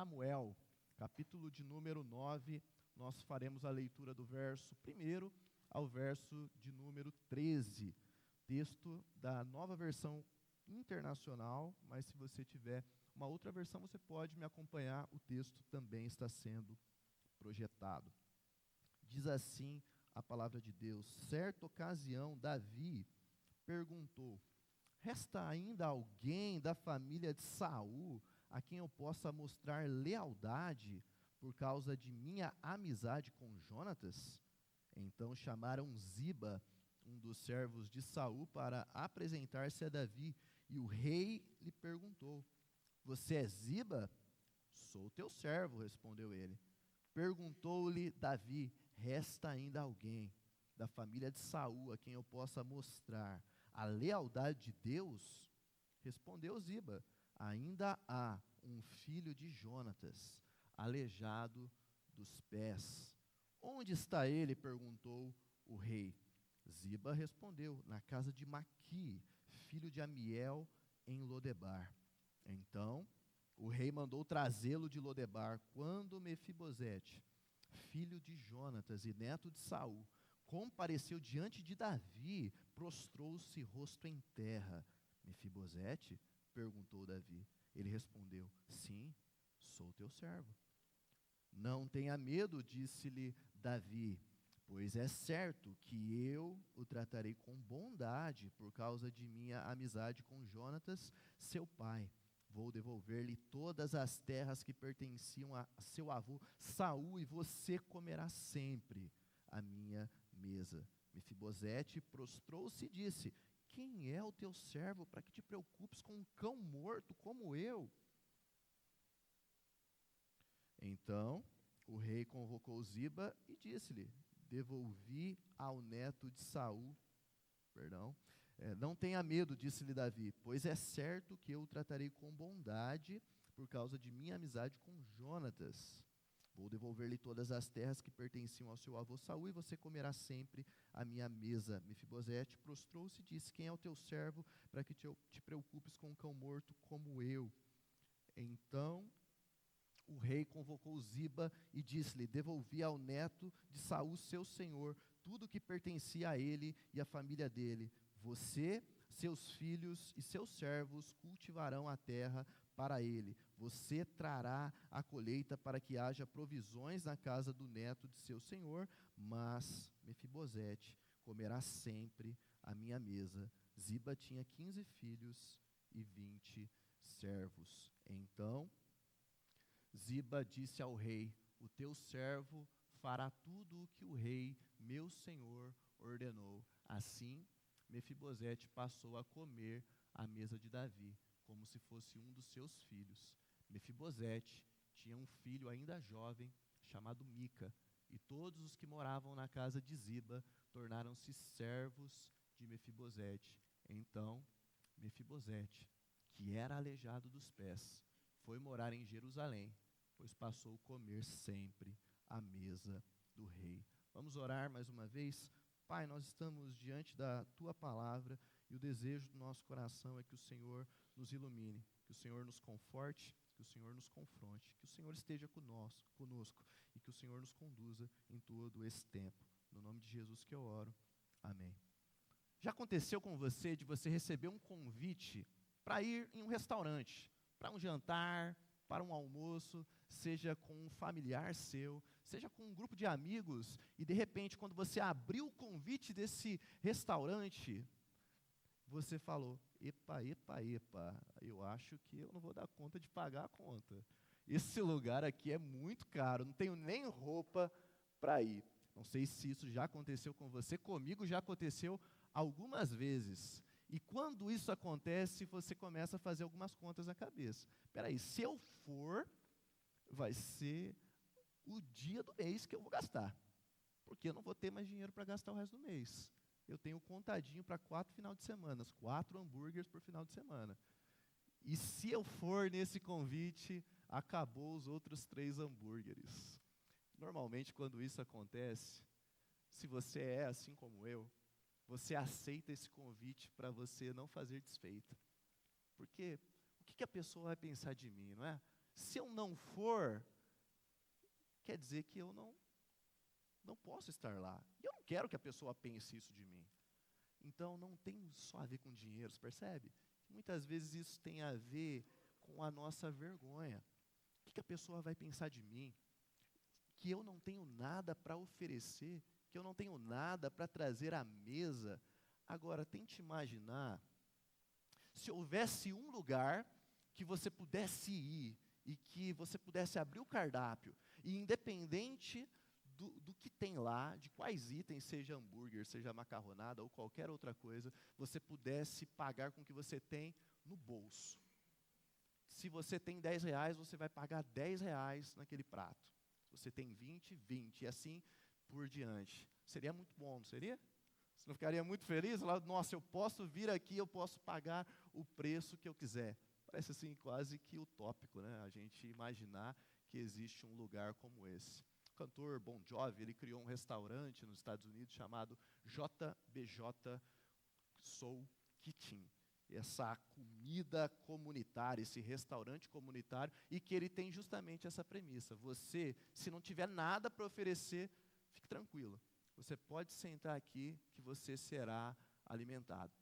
Samuel, capítulo de número 9, nós faremos a leitura do verso 1 ao verso de número 13, texto da Nova Versão Internacional, mas se você tiver uma outra versão, você pode me acompanhar, o texto também está sendo projetado. Diz assim a palavra de Deus: certa ocasião, Davi perguntou: resta ainda alguém da família de Saul a quem eu possa mostrar lealdade por causa de minha amizade com Jonatas? Então chamaram Ziba, um dos servos de Saul, para apresentar-se a Davi, e o rei lhe perguntou: você é Ziba? Sou teu servo, respondeu ele. Perguntou-lhe Davi: resta ainda alguém da família de Saul a quem eu possa mostrar a lealdade de Deus? Respondeu Ziba: ainda há um filho de Jonatas, aleijado dos pés. Onde está ele? Perguntou o rei. Ziba respondeu: na casa de Maqui, filho de Amiel, em Lodebar. Então o rei mandou trazê-lo de Lodebar. Quando Mefibosete, filho de Jonatas e neto de Saul, compareceu diante de Davi, prostrou-se rosto em terra. Mefibosete? Perguntou Davi. Ele respondeu: sim, sou teu servo. Não tenha medo, disse-lhe Davi, pois é certo que eu o tratarei com bondade por causa de minha amizade com Jonatas, seu pai. Vou devolver-lhe todas as terras que pertenciam a seu avô Saul, e você comerá sempre a minha mesa. Mefibosete prostrou-se e disse: quem é o teu servo para que te preocupes com um cão morto como eu? Então o rei convocou Ziba e disse-lhe: devolvi ao neto de Saul, não tenha medo, disse-lhe Davi, pois é certo que eu o tratarei com bondade por causa de minha amizade com Jonatas. Vou devolver-lhe todas as terras que pertenciam ao seu avô Saul, e você comerá sempre a minha mesa. Mefibosete prostrou-se e disse: quem é o teu servo para que te preocupes com um cão morto como eu? Então o rei convocou Ziba e disse-lhe: devolvi ao neto de Saul, seu senhor, tudo que pertencia a ele e à família dele. Você, seus filhos e seus servos cultivarão a terra para ele. Você trará a colheita para que haja provisões na casa do neto de seu senhor, mas Mefibosete comerá sempre a minha mesa. Ziba tinha 15 filhos e 20 servos. Então Ziba disse ao rei: o teu servo fará tudo o que o rei, meu senhor, ordenou. Assim, Mefibosete passou a comer à mesa de Davi, como se fosse um dos seus filhos. Mefibosete tinha um filho ainda jovem, chamado Mica, e todos os que moravam na casa de Ziba tornaram-se servos de Mefibosete. Então, Mefibosete, que era aleijado dos pés, foi morar em Jerusalém, pois passou a comer sempre à mesa do rei. Vamos orar mais uma vez? Pai, nós estamos diante da Tua palavra e o desejo do nosso coração é que o Senhor nos ilumine, que o Senhor nos conforte, que o Senhor nos confronte, que o Senhor esteja conosco e que o Senhor nos conduza em todo esse tempo. No nome de Jesus que eu oro. Amém. Já aconteceu com você de você receber um convite para ir em um restaurante, para um jantar, para um almoço, seja com um familiar seu, seja com um grupo de amigos, e de repente, quando você abriu o convite desse restaurante, você falou: epa, eu acho que eu não vou dar conta de pagar a conta. Esse lugar aqui é muito caro, não tenho nem roupa para ir. Não sei se isso já aconteceu com você, comigo já aconteceu algumas vezes. E quando isso acontece, você começa a fazer algumas contas na cabeça. Espera aí, se eu for, vai ser o dia do mês que eu vou gastar. Porque eu não vou ter mais dinheiro para gastar o resto do mês. Eu tenho contadinho para 4 final de semana, 4 hambúrgueres por final de semana. E se eu for nesse convite, acabou os outros 3 hambúrgueres. Normalmente, quando isso acontece, se você é assim como eu, você aceita esse convite para você não fazer desfeita. Porque o que a pessoa vai pensar de mim, não é? Se eu não for, quer dizer que eu não posso estar lá. E eu não quero que a pessoa pense isso de mim. Então, não tem só a ver com dinheiro, você percebe? Muitas vezes isso tem a ver com a nossa vergonha. O que a pessoa vai pensar de mim? Que eu não tenho nada para oferecer, que eu não tenho nada para trazer à mesa. Agora, tente imaginar, se houvesse um lugar que você pudesse ir e que você pudesse abrir o cardápio, e independente do que tem lá, de quais itens, seja hambúrguer, seja macarronada ou qualquer outra coisa, você pudesse pagar com o que você tem no bolso. Se você tem R$10, você vai pagar R$10 naquele prato. Se você tem 20, 20, e assim por diante. Seria muito bom, não seria? Você não ficaria muito feliz? Falar, nossa, eu posso vir aqui, eu posso pagar o preço que eu quiser. Parece assim quase que utópico, né? A gente imaginar que existe um lugar como esse. O cantor Bon Jovi, ele criou um restaurante nos Estados Unidos chamado JBJ Soul Kitchen. Essa comida comunitária, esse restaurante comunitário, e que ele tem justamente essa premissa. Você, se não tiver nada para oferecer, fique tranquilo. Você pode sentar aqui que você será alimentado.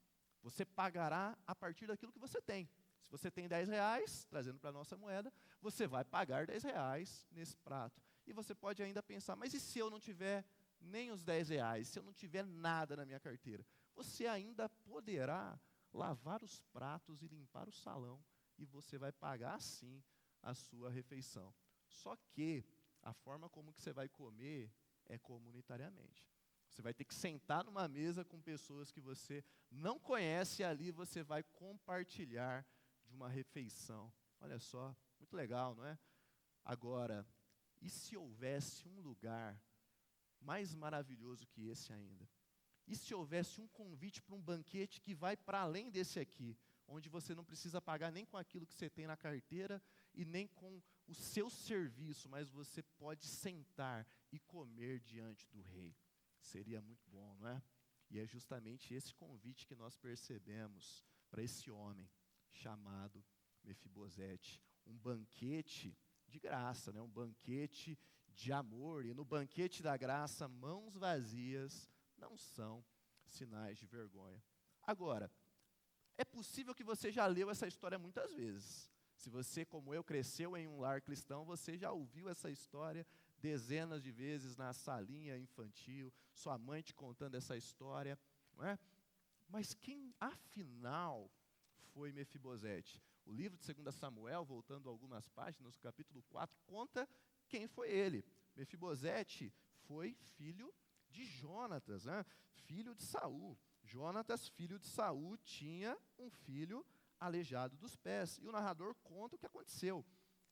Você pagará a partir daquilo que você tem. Se você tem R$10, trazendo para a nossa moeda, você vai pagar R$10 nesse prato. E você pode ainda pensar, mas e se eu não tiver nem os R$10, se eu não tiver nada na minha carteira? Você ainda poderá lavar os pratos e limpar o salão, e você vai pagar sim a sua refeição. Só que a forma como que você vai comer é comunitariamente. Você vai ter que sentar numa mesa com pessoas que você não conhece, e ali você vai compartilhar de uma refeição. Olha só, muito legal, não é? Agora, e se houvesse um lugar mais maravilhoso que esse ainda? E se houvesse um convite para um banquete que vai para além desse aqui, onde você não precisa pagar nem com aquilo que você tem na carteira e nem com o seu serviço, mas você pode sentar e comer diante do rei? Seria muito bom, não é? E é justamente esse convite que nós percebemos para esse homem chamado Mefibosete. Um banquete de graça, né? Um banquete de amor. E no banquete da graça, mãos vazias não são sinais de vergonha. Agora, é possível que você já leu essa história muitas vezes. Se você, como eu, cresceu em um lar cristão, você já ouviu essa história dezenas de vezes na salinha infantil, sua mãe te contando essa história, não é? Mas quem, afinal, foi Mefibosete? O livro de 2 Samuel, voltando algumas páginas, no capítulo 4, conta quem foi ele. Mefibosete foi filho de Jonatas, né? Filho de Saul. Jonatas, filho de Saul, tinha um filho aleijado dos pés. E o narrador conta o que aconteceu.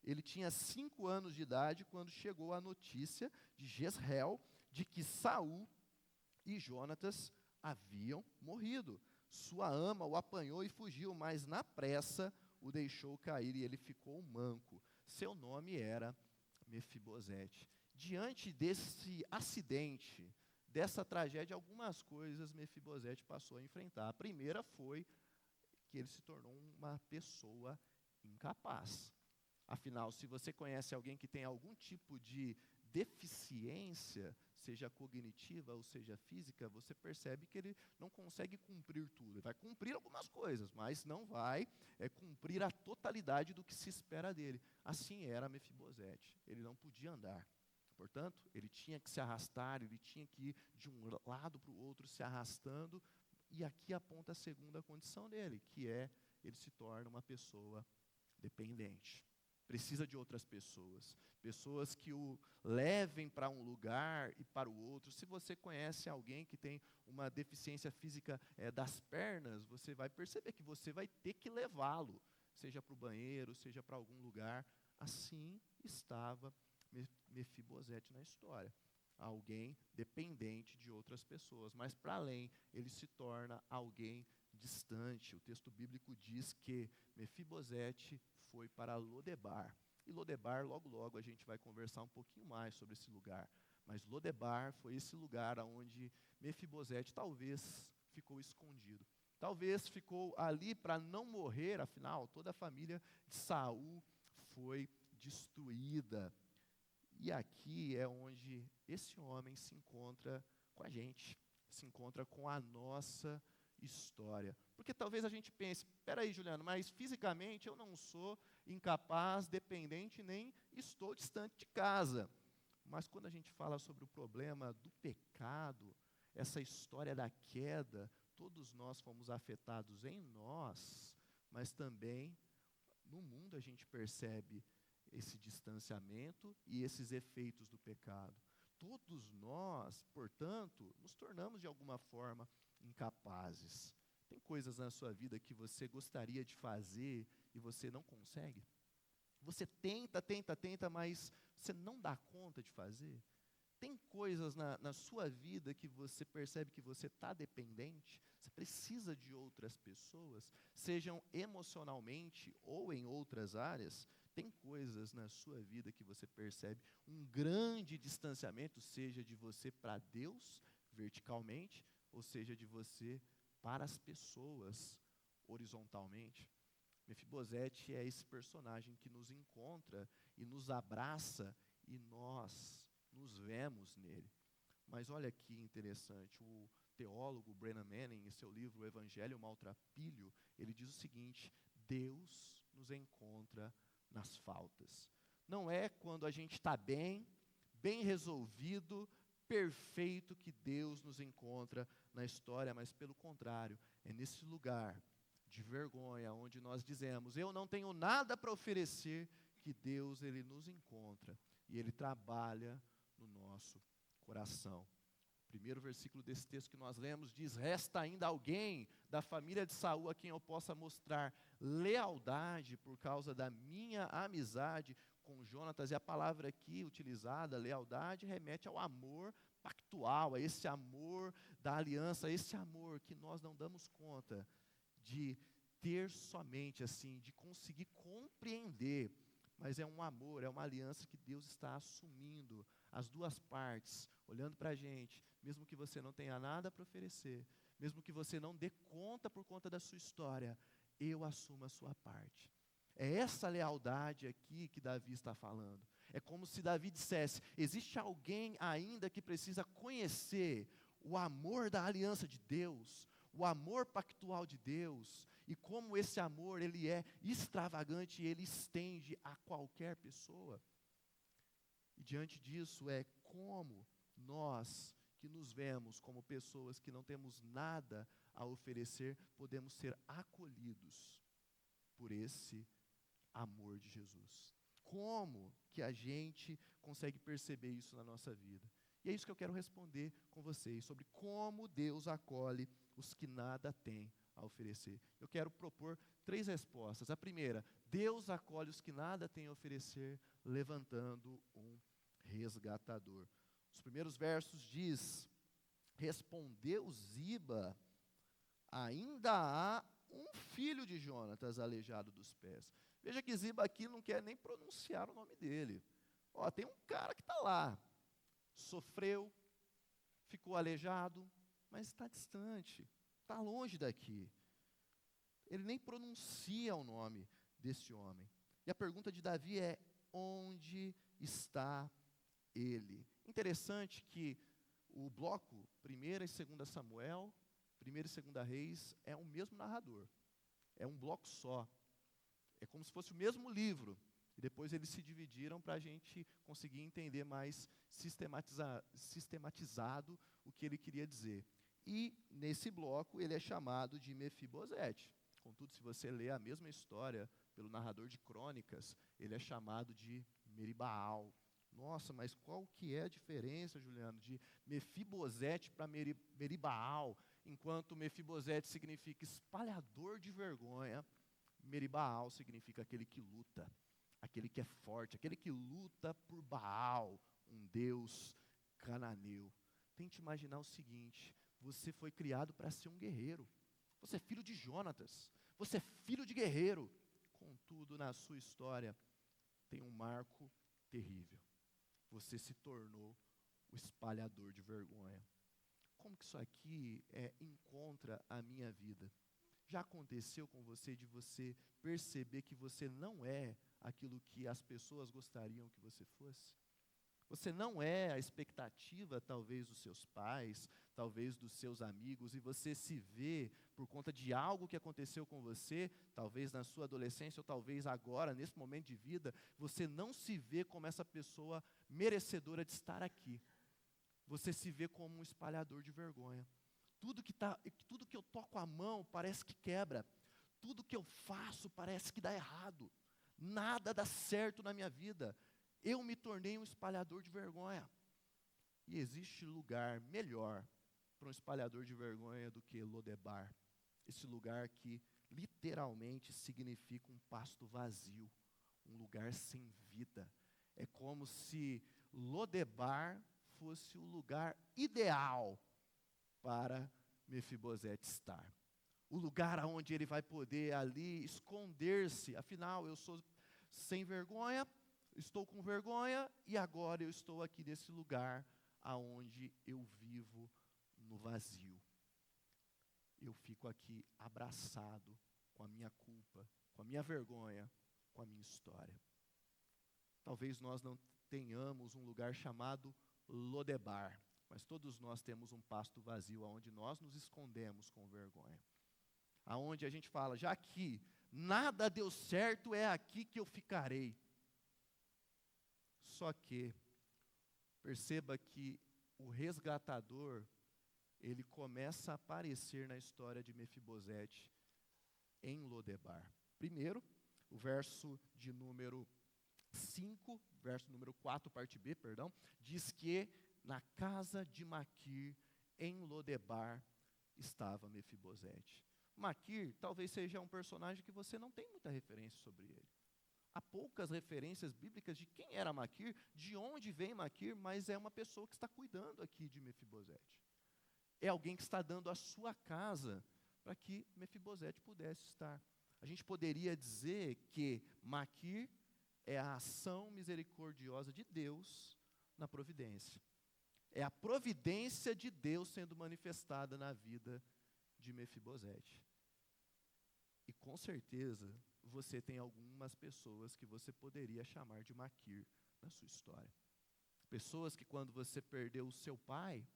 Ele tinha 5 anos de idade quando chegou a notícia de Jezreel de que Saul e Jonatas haviam morrido. Sua ama o apanhou e fugiu, mas na pressa o deixou cair e ele ficou manco. Seu nome era Mefibosete. Diante desse acidente, dessa tragédia, algumas coisas Mefibosete passou a enfrentar. A primeira foi que ele se tornou uma pessoa incapaz. Afinal, se você conhece alguém que tem algum tipo de deficiência, seja cognitiva ou seja física, você percebe que ele não consegue cumprir tudo. Ele vai cumprir algumas coisas, mas não vai cumprir a totalidade do que se espera dele. Assim era Mefibosete. Ele não podia andar. Portanto, ele tinha que se arrastar, ele tinha que ir de um lado para o outro se arrastando. E aqui aponta a segunda condição dele, que é, ele se torna uma pessoa dependente. Precisa de outras pessoas, pessoas que o levem para um lugar e para o outro. Se você conhece alguém que tem uma deficiência física das pernas, você vai perceber que você vai ter que levá-lo, seja para o banheiro, seja para algum lugar. Assim estava Mefibosete na história. Alguém dependente de outras pessoas, mas para além, ele se torna alguém distante. O texto bíblico diz que Mefibosete foi para Lodebar. E Lodebar, logo logo a gente vai conversar um pouquinho mais sobre esse lugar. Mas Lodebar foi esse lugar onde Mefibosete talvez ficou escondido. Talvez ficou ali para não morrer, afinal, toda a família de Saul foi destruída. E aqui é onde esse homem se encontra com a gente, se encontra com a nossa história. Porque talvez a gente pense, espera aí, Juliano, mas fisicamente eu não sou incapaz, dependente, nem estou distante de casa. Mas quando a gente fala sobre o problema do pecado, essa história da queda, todos nós fomos afetados em nós, mas também no mundo a gente percebe esse distanciamento e esses efeitos do pecado. Todos nós, portanto, nos tornamos de alguma forma incapazes. Tem coisas na sua vida que você gostaria de fazer e você não consegue? Você tenta, mas você não dá conta de fazer? Tem coisas na sua vida que você percebe que você está dependente, você precisa de outras pessoas, sejam emocionalmente ou em outras áreas. Tem coisas na sua vida que você percebe um grande distanciamento, seja de você para Deus, verticalmente, ou seja de você para as pessoas, horizontalmente. Mefibosete é esse personagem que nos encontra e nos abraça e nós nos vemos nele. Mas olha que interessante, o teólogo Brennan Manning, em seu livro O Evangelho Maltrapilho, ele diz o seguinte: Deus nos encontra nas faltas. Não é quando a gente está bem resolvido, perfeito, que Deus nos encontra na história, mas pelo contrário, é nesse lugar de vergonha, onde nós dizemos, eu não tenho nada para oferecer, que Deus, ele nos encontra, e ele trabalha no nosso coração. O primeiro versículo desse texto que nós lemos diz, resta ainda alguém da família de Saul a quem eu possa mostrar lealdade por causa da minha amizade com Jonatas. E a palavra aqui utilizada, lealdade, remete ao amor pactual, a esse amor da aliança, a esse amor que nós não damos conta de ter somente assim, de conseguir compreender, mas é um amor, é uma aliança que Deus está assumindo, as duas partes, olhando para a gente, mesmo que você não tenha nada para oferecer, mesmo que você não dê conta por conta da sua história, eu assumo a sua parte. É essa lealdade aqui que Davi está falando. É como se Davi dissesse, existe alguém ainda que precisa conhecer o amor da aliança de Deus, o amor pactual de Deus, e como esse amor, ele é extravagante, ele estende a qualquer pessoa. E diante disso é como nós, que nos vemos como pessoas que não temos nada a oferecer, podemos ser acolhidos por esse amor de Jesus. Como que a gente consegue perceber isso na nossa vida? E é isso que eu quero responder com vocês, sobre como Deus acolhe os que nada têm a oferecer. Eu quero propor 3 respostas. A primeira, Deus acolhe os que nada têm a oferecer, levantando um resgatador. Os primeiros versos diz, respondeu Ziba, ainda há um filho de Jonatas aleijado dos pés. Veja que Ziba aqui não quer nem pronunciar o nome dele. Ó, tem um cara que está lá, sofreu, ficou aleijado, mas está distante, está longe daqui. Ele nem pronuncia o nome desse homem. E a pergunta de Davi é, onde está ele? Interessante que o bloco 1ª e 2ª Samuel, 1ª e 2ª Reis, é o mesmo narrador. É um bloco só. É como se fosse o mesmo livro. E depois eles se dividiram para a gente conseguir entender mais sistematizado o que ele queria dizer. E nesse bloco ele é chamado de Mefibosete. Contudo, se você ler a mesma história pelo narrador de crônicas, ele é chamado de Meribaal. Nossa, mas qual que é a diferença, Juliano, de Mefibosete para Meribaal? Enquanto Mefibosete significa espalhador de vergonha, Meribaal significa aquele que luta, aquele que é forte, aquele que luta por Baal, um deus cananeu. Tente imaginar o seguinte, você foi criado para ser um guerreiro, você é filho de Jonatas, você é filho de guerreiro, contudo na sua história tem um marco terrível, você se tornou o espalhador de vergonha. Como que isso aqui encontra a minha vida? Já aconteceu com você de você perceber que você não é aquilo que as pessoas gostariam que você fosse? Você não é a expectativa, talvez, dos seus pais, talvez dos seus amigos, e você se vê, por conta de algo que aconteceu com você, talvez na sua adolescência, ou talvez agora, nesse momento de vida, você não se vê como essa pessoa merecedora de estar aqui. Você se vê como um espalhador de vergonha. Tudo que eu toco a mão parece que quebra. Tudo que eu faço parece que dá errado. Nada dá certo na minha vida. Eu me tornei um espalhador de vergonha. E existe lugar melhor para um espalhador de vergonha do que Lodebar. Esse lugar que literalmente significa um pasto vazio, um lugar sem vida. É como se Lodebar fosse o lugar ideal para Mefibosete estar. O lugar onde ele vai poder ali esconder-se. Afinal, eu sou sem vergonha, estou com vergonha e agora eu estou aqui nesse lugar aonde eu vivo no vazio. Eu fico aqui abraçado com a minha culpa, com a minha vergonha, com a minha história. Talvez nós não tenhamos um lugar chamado Lodebar, mas todos nós temos um pasto vazio aonde nós nos escondemos com vergonha. Aonde a gente fala, já que nada deu certo, é aqui que eu ficarei. Só que, perceba que o resgatador, ele começa a aparecer na história de Mefibosete em Lodebar. Primeiro, o verso de número 5, verso número 4, parte B, perdão, diz que na casa de Maquir, em Lodebar, estava Mefibosete. Maquir talvez seja um personagem que você não tem muita referência sobre ele. Há poucas referências bíblicas de quem era Maquir, de onde vem Maquir, mas é uma pessoa que está cuidando aqui de Mefibosete. É alguém que está dando a sua casa para que Mefibosete pudesse estar. A gente poderia dizer que Maquir é a ação misericordiosa de Deus na providência. É a providência de Deus sendo manifestada na vida de Mefibosete. E com certeza você tem algumas pessoas que você poderia chamar de Maquir na sua história. Pessoas que quando você perdeu o seu pai,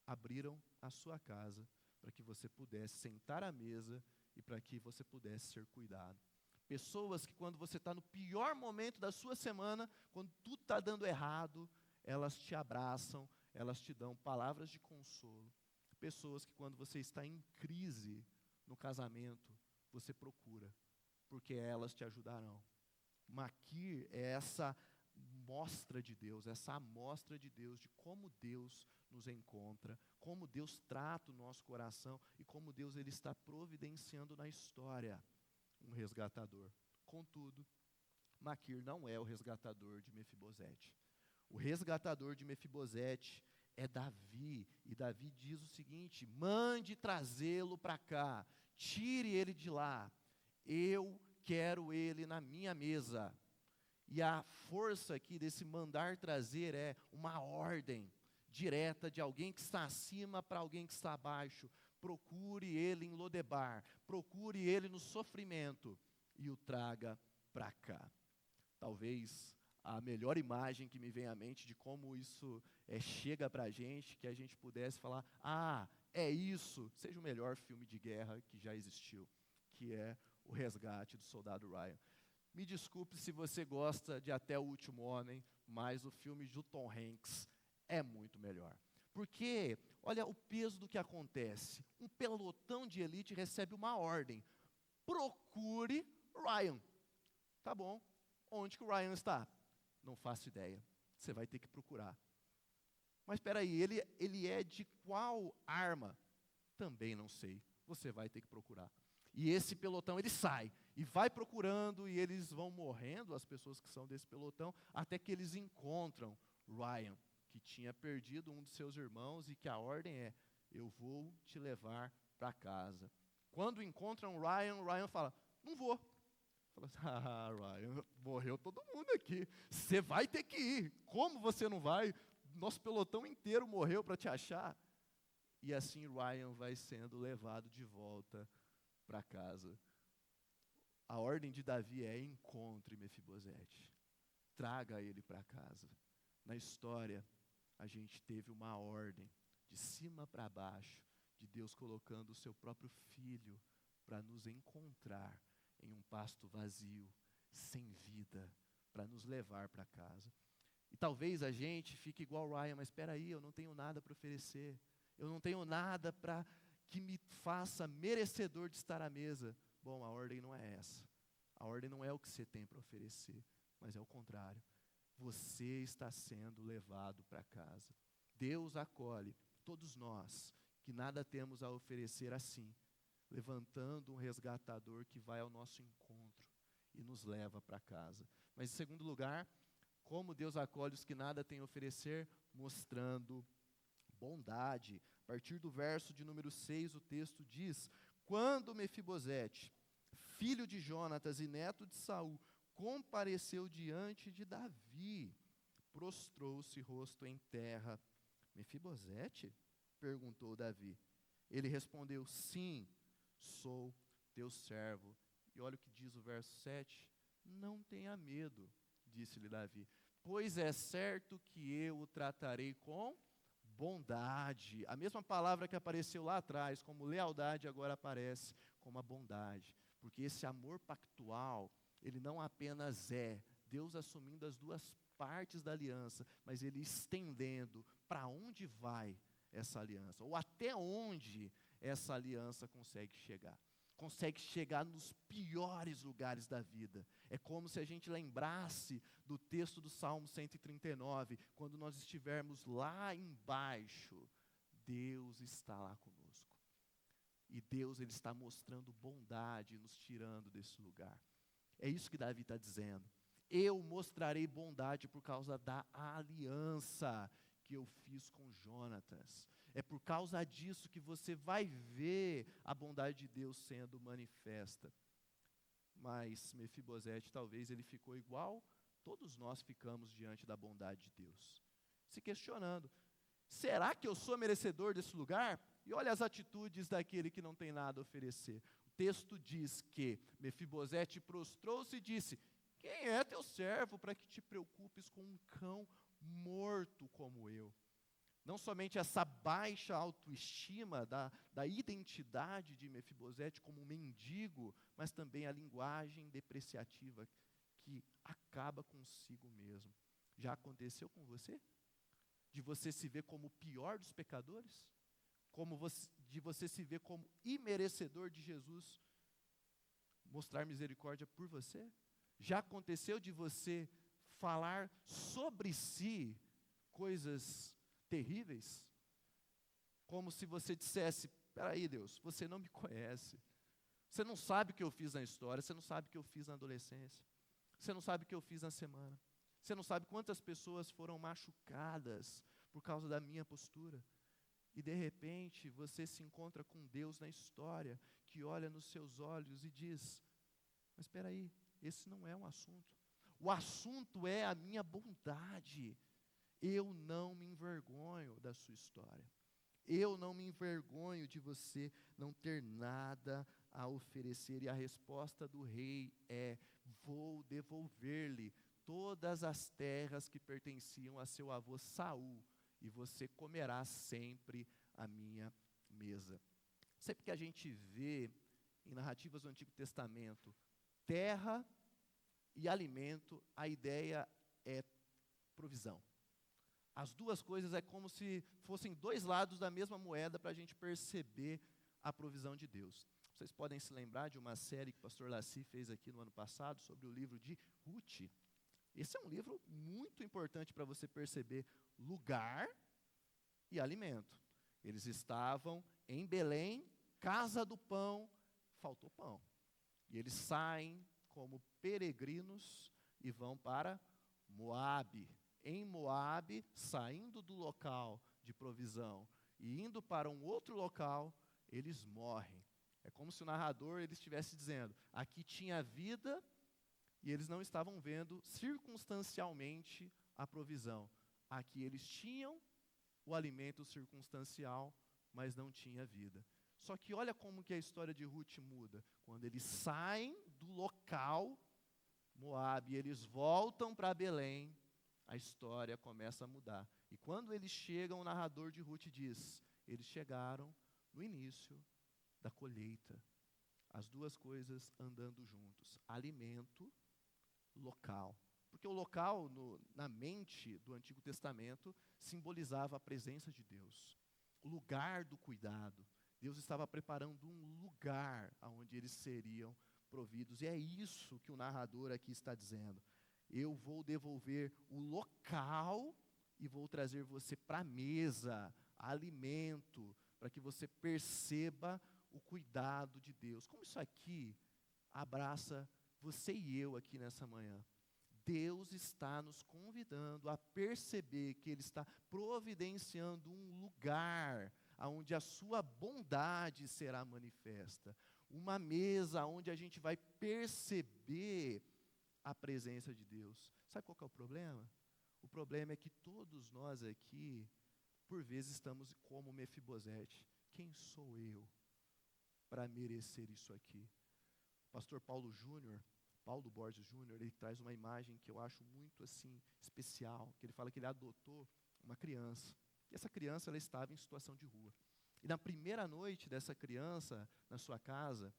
abriram a sua casa para que você pudesse sentar à mesa e para que você pudesse ser cuidado. Pessoas que quando você está no pior momento da sua semana, quando tudo está dando errado, elas te abraçam, elas te dão palavras de consolo. Pessoas que quando você está em crise no casamento, você procura, porque elas te ajudarão. Maquir é essa mostra de Deus, essa amostra de Deus, de como Deus nos encontra, como Deus trata o nosso coração e como Deus ele está providenciando na história um resgatador. Contudo, Maquir não é o resgatador de Mefibosete. O resgatador de Mefibosete é Davi, e Davi diz o seguinte: mande trazê-lo para cá, tire ele de lá, eu quero ele na minha mesa. E a força aqui desse mandar trazer é uma ordem direta de alguém que está acima para alguém que está abaixo. Procure ele em Lodebar, procure ele no sofrimento e o traga para cá. Talvez a melhor imagem que me vem à mente de como isso chega para a gente, que a gente pudesse falar, é isso, seja o melhor filme de guerra que já existiu, que é O Resgate do Soldado Ryan. Me desculpe se você gosta de Até o Último Homem, mas o filme do Tom Hanks é muito melhor. Porque, olha o peso do que acontece. Um pelotão de elite recebe uma ordem. Procure Ryan. Tá bom. Onde que o Ryan está? Não faço ideia. Você vai ter que procurar. Mas espera aí, ele é de qual arma? Também não sei. Você vai ter que procurar. E esse pelotão, ele sai e vai procurando, e eles vão morrendo, as pessoas que são desse pelotão, até que eles encontram Ryan, que tinha perdido um de seus irmãos, e que a ordem é, eu vou te levar para casa. Quando encontram Ryan fala, não vou. Fala assim, Ryan, morreu todo mundo aqui, você vai ter que ir. Como você não vai? Nosso pelotão inteiro morreu para te achar. E assim Ryan vai sendo levado de volta para casa. A ordem de Davi é: encontre Mefibosete, traga ele para casa. Na história, a gente teve uma ordem, de cima para baixo, de Deus colocando o seu próprio filho para nos encontrar em um pasto vazio, sem vida, para nos levar para casa. E talvez a gente fique igual Ryan, mas espera aí, eu não tenho nada para oferecer, eu não tenho nada para que me faça merecedor de estar à mesa. Bom, a ordem não é essa. A ordem não é o que você tem para oferecer, mas é o contrário. Você está sendo levado para casa. Deus acolhe todos nós que nada temos a oferecer assim, levantando um resgatador que vai ao nosso encontro e nos leva para casa. Mas em segundo lugar, como Deus acolhe os que nada têm a oferecer? Mostrando bondade. A partir do verso de número 6, o texto diz: quando Mefibosete, filho de Jonatas e neto de Saul, compareceu diante de Davi, prostrou-se rosto em terra. Mefibosete? Perguntou Davi. Ele respondeu: sim, sou teu servo. E olha o que diz o verso 7. Não tenha medo, disse-lhe Davi, pois é certo que eu o tratarei com bondade. A mesma palavra que apareceu lá atrás como lealdade, agora aparece como a bondade. Porque esse amor pactual, ele não apenas é Deus assumindo as duas partes da aliança, mas ele estendendo para onde vai essa aliança, ou até onde essa aliança consegue chegar. Consegue chegar nos piores lugares da vida. É como se a gente lembrasse do texto do Salmo 139, quando nós estivermos lá embaixo, Deus está lá conosco. E Deus, ele está mostrando bondade, nos tirando desse lugar. É isso que Davi está dizendo. Eu mostrarei bondade por causa da aliança que eu fiz com Jonatas. É por causa disso que você vai ver a bondade de Deus sendo manifesta. Mas Mefibosete, talvez ele ficou igual todos nós ficamos diante da bondade de Deus, se questionando: será que eu sou merecedor desse lugar? E olha as atitudes daquele que não tem nada a oferecer. O texto diz que Mefibosete prostrou-se e disse: quem é teu servo para que te preocupes com um cão morto como eu? Não somente essa baixa autoestima da identidade de Mefibosete como um mendigo, mas também a linguagem depreciativa que acaba consigo mesmo. Já aconteceu com você? De você se ver como o pior dos pecadores? De você se ver como imerecedor de Jesus mostrar misericórdia por você? Já aconteceu de você falar sobre si coisas terríveis? Como se você dissesse: espera aí, Deus, você não me conhece. Você não sabe o que eu fiz na história, você não sabe o que eu fiz na adolescência. Você não sabe o que eu fiz na semana. Você não sabe quantas pessoas foram machucadas por causa da minha postura. E de repente você se encontra com Deus na história, que olha nos seus olhos e diz: mas espera aí, esse não é um assunto. O assunto é a minha bondade. Eu não me envergonho da sua história. Eu não me envergonho de você não ter nada a oferecer. E a resposta do rei é: vou devolver-lhe todas as terras que pertenciam a seu avô Saul, e você comerá sempre a minha mesa. Sempre que a gente vê em narrativas do Antigo Testamento terra e alimento, a ideia é provisão. As duas coisas é como se fossem dois lados da mesma moeda para a gente perceber a provisão de Deus. Vocês podem se lembrar de uma série que o pastor Laci fez aqui no ano passado sobre o livro de Ruth. Esse é um livro muito importante para você perceber lugar e alimento. Eles estavam em Belém, casa do pão, faltou pão. E eles saem como peregrinos e vão para Moabe. Em Moabe, saindo do local de provisão e indo para um outro local, eles morrem. É como se o narrador ele estivesse dizendo: aqui tinha vida, e eles não estavam vendo circunstancialmente a provisão. Aqui eles tinham o alimento circunstancial, mas não tinha vida. Só que olha como que a história de Ruth muda. Quando eles saem do local, Moabe, e eles voltam para Belém, a história começa a mudar. E quando eles chegam, o narrador de Ruth diz, eles chegaram no início da colheita. As duas coisas andando juntos. Alimento, local. Porque o local, na mente do Antigo Testamento, simbolizava a presença de Deus. O lugar do cuidado. Deus estava preparando um lugar onde eles seriam providos. E é isso que o narrador aqui está dizendo. Eu vou devolver o local e vou trazer você para a mesa, alimento, para que você perceba o cuidado de Deus. Como isso aqui abraça você e eu aqui nessa manhã. Deus está nos convidando a perceber que Ele está providenciando um lugar onde a sua bondade será manifesta. Uma mesa onde a gente vai perceber a presença de Deus. Sabe qual que é o problema? O problema é que todos nós aqui, por vezes, estamos como Mefibosete. Quem sou eu para merecer isso aqui? O pastor Paulo Borges Júnior, ele traz uma imagem que eu acho muito assim especial, que ele fala que ele adotou uma criança. E essa criança, ela estava em situação de rua. E na primeira noite dessa criança, na sua casa,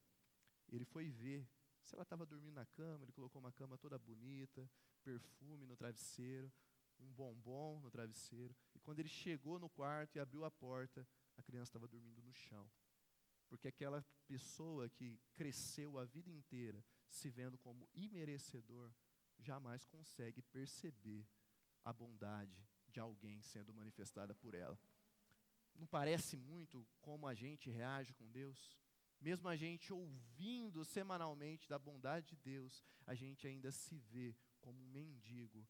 ele foi ver se ela estava dormindo na cama. Ele colocou uma cama toda bonita, perfume no travesseiro, um bombom no travesseiro. E quando ele chegou no quarto e abriu a porta, a criança estava dormindo no chão. Porque aquela pessoa que cresceu a vida inteira se vendo como imerecedor, jamais consegue perceber a bondade de alguém sendo manifestada por ela. Não parece muito como a gente reage com Deus? Mesmo a gente ouvindo semanalmente da bondade de Deus, a gente ainda se vê como um mendigo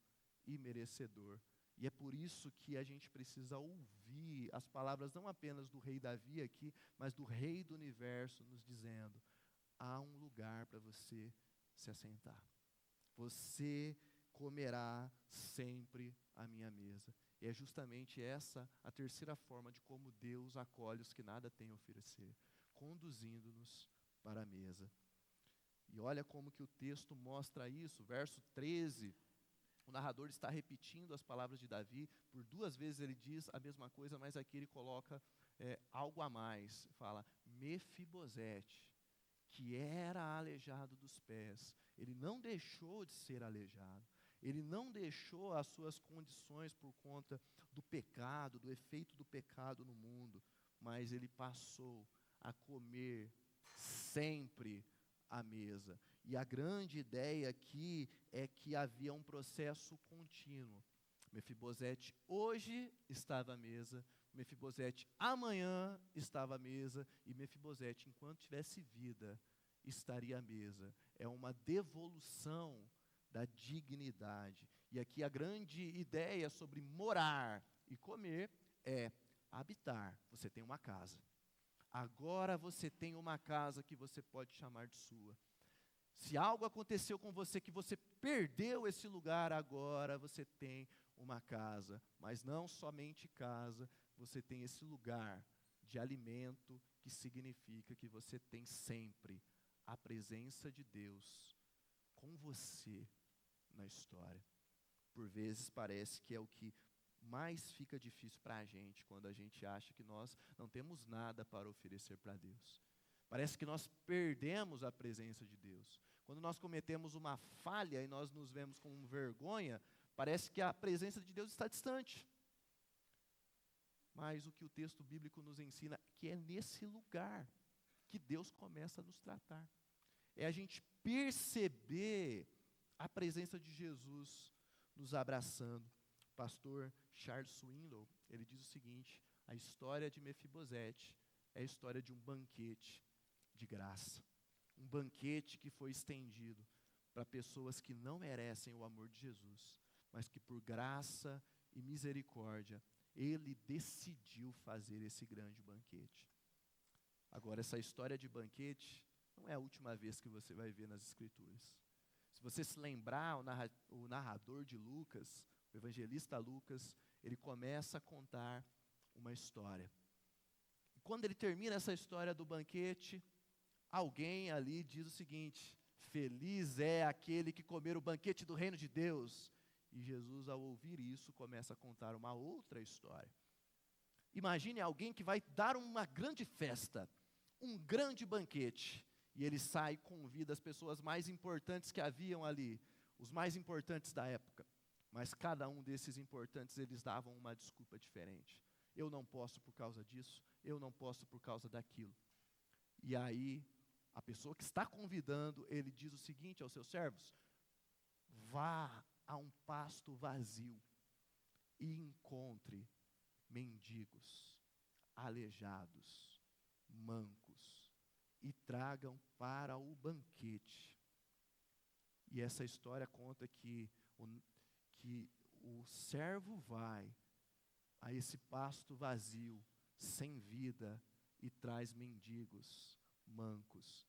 imerecedor. E é por isso que a gente precisa ouvir as palavras não apenas do rei Davi aqui, mas do rei do universo nos dizendo, há um lugar para você se assentar. Você comerá sempre a minha mesa. E é justamente essa a terceira forma de como Deus acolhe os que nada têm a oferecer, conduzindo-nos para a mesa. E olha como que o texto mostra isso, verso 13, o narrador está repetindo as palavras de Davi, por 2 vezes ele diz a mesma coisa, mas aqui ele coloca algo a mais, fala, Mefibosete, que era aleijado dos pés, ele não deixou de ser aleijado, ele não deixou as suas condições por conta do pecado, do efeito do pecado no mundo, mas ele passou a comer sempre à mesa. E a grande ideia aqui é que havia um processo contínuo. Mefibosete hoje estava à mesa, Mefibosete amanhã estava à mesa, e Mefibosete, enquanto tivesse vida, estaria à mesa. É uma devolução da dignidade. E aqui a grande ideia sobre morar e comer é habitar. Você tem uma casa. Agora você tem uma casa que você pode chamar de sua. Se algo aconteceu com você que você perdeu esse lugar, agora você tem uma casa. Mas não somente casa, você tem esse lugar de alimento que significa que você tem sempre a presença de Deus com você na história. Por vezes parece que é o que mais fica difícil para a gente, quando a gente acha que nós não temos nada para oferecer para Deus. Parece que nós perdemos a presença de Deus. Quando nós cometemos uma falha e nós nos vemos com vergonha, parece que a presença de Deus está distante. Mas o que o texto bíblico nos ensina é que é nesse lugar que Deus começa a nos tratar. É a gente perceber a presença de Jesus nos abraçando. O pastor Charles Swindoll, ele diz o seguinte, a história de Mefibosete é a história de um banquete de graça. Um banquete que foi estendido para pessoas que não merecem o amor de Jesus, mas que por graça e misericórdia, ele decidiu fazer esse grande banquete. Agora, essa história de banquete não é a última vez que você vai ver nas Escrituras. Se você se lembrar, o narrador de Lucas, o evangelista Lucas, ele começa a contar uma história. quando ele termina essa história do banquete, alguém ali diz o seguinte: feliz é aquele que comer o banquete do reino de Deus. E Jesus, ao ouvir isso, começa a contar uma outra história. Imagine alguém que vai dar uma grande festa, um grande banquete, e ele sai e convida as pessoas mais importantes que haviam ali, os mais importantes da época. Mas cada um desses importantes, eles davam uma desculpa diferente. Eu não posso por causa disso, eu não posso por causa daquilo. E aí, a pessoa que está convidando, ele diz o seguinte aos seus servos: vá a um pasto vazio e encontre mendigos, aleijados, mancos, e tragam para o banquete. E essa história conta que o servo vai a esse pasto vazio, sem vida, e traz mendigos, mancos,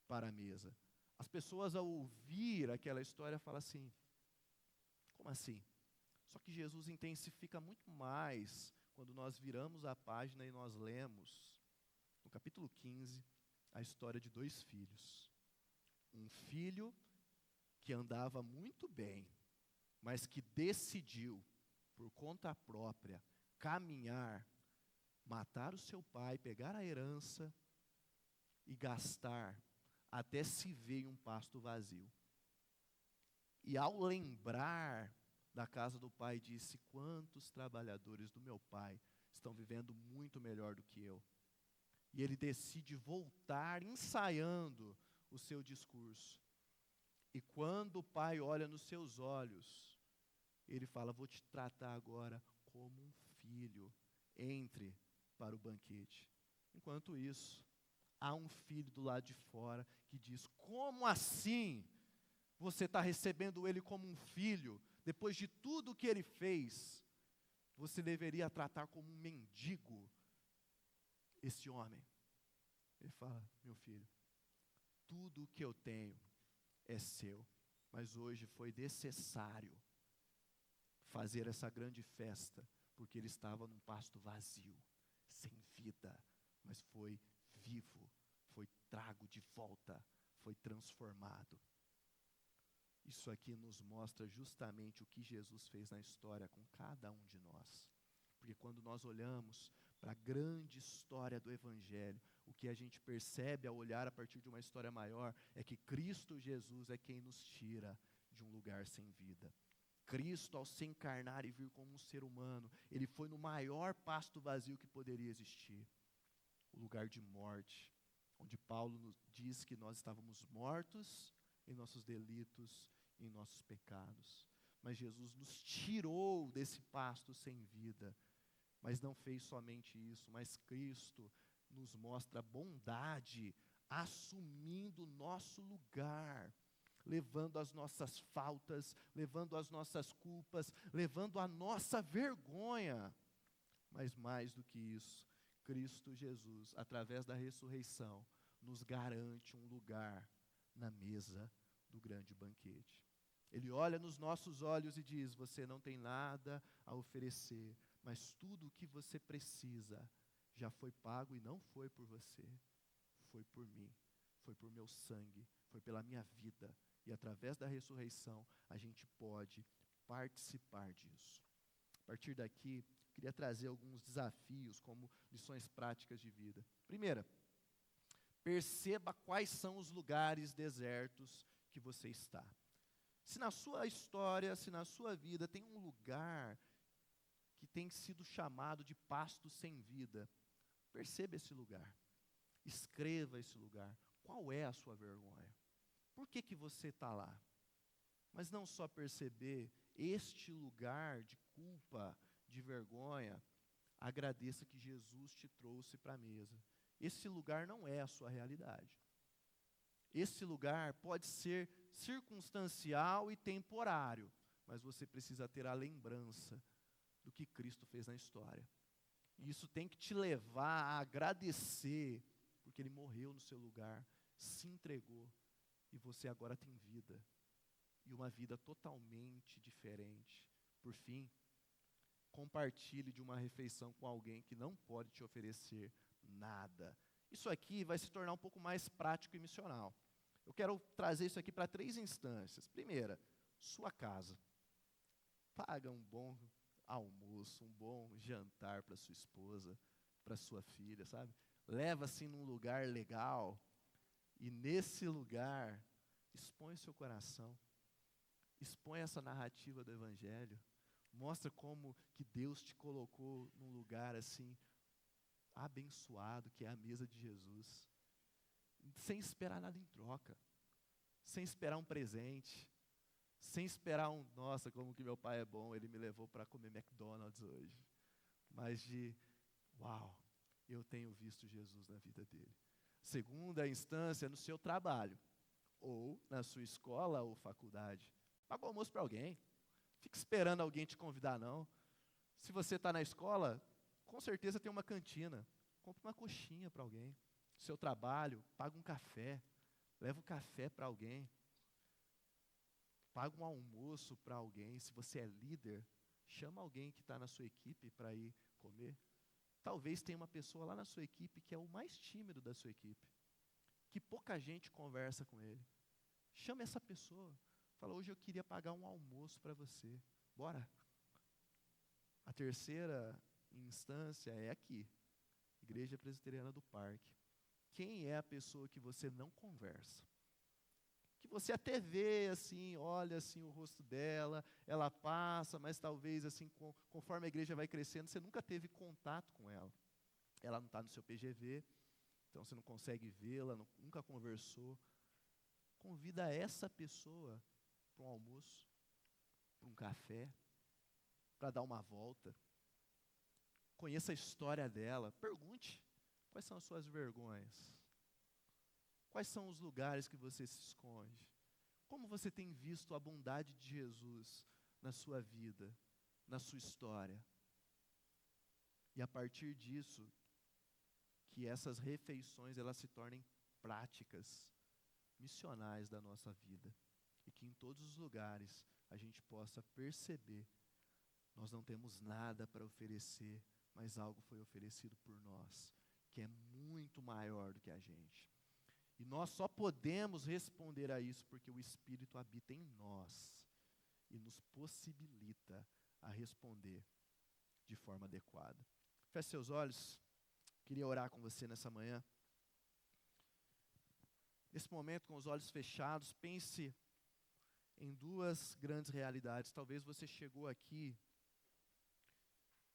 para a mesa. As pessoas, ao ouvir aquela história, falam assim: como assim? Só que Jesus intensifica muito mais quando nós viramos a página e nós lemos, no capítulo 15, a história de 2 filhos. Um filho que andava muito bem, mas que decidiu, por conta própria, caminhar, matar o seu pai, pegar a herança e gastar até se ver em um pasto vazio. E ao lembrar da casa do pai, disse: quantos trabalhadores do meu pai estão vivendo muito melhor do que eu. E ele decide voltar ensaiando o seu discurso. E quando o pai olha nos seus olhos, ele fala: vou te tratar agora como um filho, entre para o banquete. Enquanto isso, há um filho do lado de fora que diz: como assim você está recebendo ele como um filho? Depois de tudo que ele fez, você deveria tratar como um mendigo esse homem. Ele fala: meu filho, tudo o que eu tenho é seu, mas hoje foi necessário fazer essa grande festa, porque ele estava num pasto vazio, sem vida, mas foi vivo, foi trago de volta, foi transformado. Isso aqui nos mostra justamente o que Jesus fez na história com cada um de nós. Porque quando nós olhamos para a grande história do Evangelho, o que a gente percebe ao olhar a partir de uma história maior é que Cristo Jesus é quem nos tira de um lugar sem vida. Cristo, ao se encarnar e vir como um ser humano, ele foi no maior pasto vazio que poderia existir, o lugar de morte, onde Paulo nos diz que nós estávamos mortos em nossos delitos, em nossos pecados. Mas Jesus nos tirou desse pasto sem vida. Mas não fez somente isso, mas Cristo nos mostra bondade, assumindo o nosso lugar, levando as nossas faltas, levando as nossas culpas, levando a nossa vergonha. Mas mais do que isso, Cristo Jesus, através da ressurreição, nos garante um lugar na mesa do grande banquete. Ele olha nos nossos olhos e diz: você não tem nada a oferecer, mas tudo o que você precisa já foi pago, e não foi por você, foi por mim, foi por meu sangue, foi pela minha vida. E através da ressurreição, a gente pode participar disso. A partir daqui, queria trazer alguns desafios como lições práticas de vida. Primeira, perceba quais são os lugares desertos que você está. Se na sua história, se na sua vida tem um lugar que tem sido chamado de pasto sem vida, perceba esse lugar, escreva esse lugar. Qual é a sua vergonha? Por que você está lá? Mas não só perceber este lugar de culpa, de vergonha, agradeça que Jesus te trouxe para a mesa. Esse lugar não é a sua realidade. Esse lugar pode ser circunstancial e temporário, mas você precisa ter a lembrança do que Cristo fez na história. E isso tem que te levar a agradecer, porque Ele morreu no seu lugar, se entregou, e você agora tem vida, e uma vida totalmente diferente. Por fim, compartilhe de uma refeição com alguém que não pode te oferecer nada. Isso aqui vai se tornar um pouco mais prático e missional. Eu quero trazer isso aqui para 3 instâncias. Primeira, sua casa. Paga um bom almoço, um bom jantar para sua esposa, para sua filha, sabe? Leva assim num lugar legal e nesse lugar expõe o seu coração. Expõe essa narrativa do Evangelho. Mostra como que Deus te colocou num lugar assim abençoado, que é a mesa de Jesus. Sem esperar nada em troca. Sem esperar um presente. Sem esperar nossa, como que meu pai é bom, ele me levou para comer McDonald's hoje. Mas uau, eu tenho visto Jesus na vida dele. Segunda instância, no seu trabalho. Ou na sua escola ou faculdade. Paga o almoço para alguém. Fica esperando alguém te convidar, não. Se você está na escola, com certeza tem uma cantina. Compre uma coxinha para alguém. Seu trabalho, paga um café. Leva um café para alguém. Paga um almoço para alguém. Se você é líder, chama alguém que está na sua equipe para ir comer. Talvez tenha uma pessoa lá na sua equipe que é o mais tímido da sua equipe. Que pouca gente conversa com ele. Chama essa pessoa. Fala, hoje eu queria pagar um almoço para você. Bora. A terceira instância é aqui. Igreja Presbiteriana do Parque. Quem é a pessoa que você não conversa? Que você até vê, assim, olha assim o rosto dela, ela passa, mas talvez assim, conforme a igreja vai crescendo, você nunca teve contato com ela. Ela não está no seu PGV, então você não consegue vê-la, nunca conversou. Convida essa pessoa para um almoço, para um café, para dar uma volta. Conheça a história dela, pergunte quais são as suas vergonhas. Quais são os lugares que você se esconde? Como você tem visto a bondade de Jesus na sua vida, na sua história? E a partir disso, que essas refeições elas se tornem práticas, missionais da nossa vida. E que em todos os lugares a gente possa perceber, nós não temos nada para oferecer, mas algo foi oferecido por nós, que é muito maior do que a gente. E nós só podemos responder a isso porque o Espírito habita em nós e nos possibilita a responder de forma adequada. Feche seus olhos, queria orar com você nessa manhã. Nesse momento, com os olhos fechados, pense em 2 grandes realidades. Talvez você chegou aqui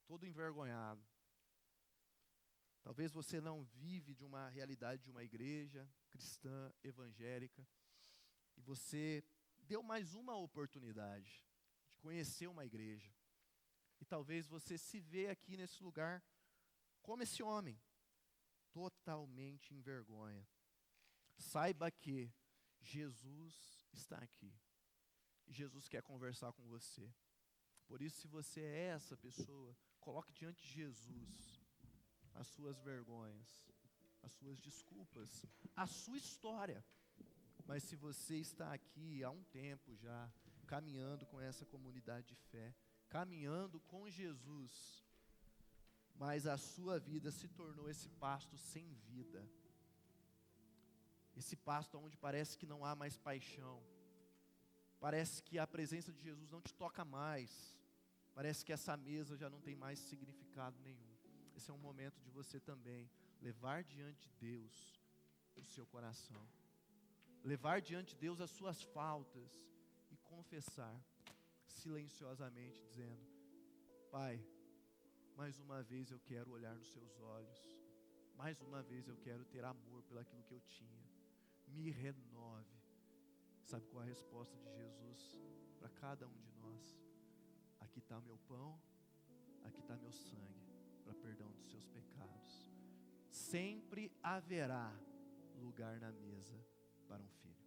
todo envergonhado. Talvez você não vive de uma realidade de uma igreja cristã, evangélica, e você deu mais uma oportunidade de conhecer uma igreja. E talvez você se vê aqui nesse lugar como esse homem, totalmente em vergonha. Saiba que Jesus está aqui. E Jesus quer conversar com você. Por isso, se você é essa pessoa, coloque diante de Jesus as suas vergonhas, as suas desculpas, a sua história. Mas se você está aqui há um tempo já, caminhando com essa comunidade de fé, caminhando com Jesus, mas a sua vida se tornou esse pasto sem vida, esse pasto onde parece que não há mais paixão, parece que a presença de Jesus não te toca mais, parece que essa mesa já não tem mais significado nenhum. Esse é um momento de você também levar diante de Deus o seu coração, levar diante de Deus as suas faltas e confessar silenciosamente, dizendo: Pai, mais uma vez eu quero olhar nos seus olhos, mais uma vez eu quero ter amor pelaquilo que eu tinha, me renove. Sabe qual é a resposta de Jesus para cada um de nós? Aqui está meu pão, aqui está meu sangue, para perdão dos seus pecados. Sempre haverá lugar na mesa para um filho.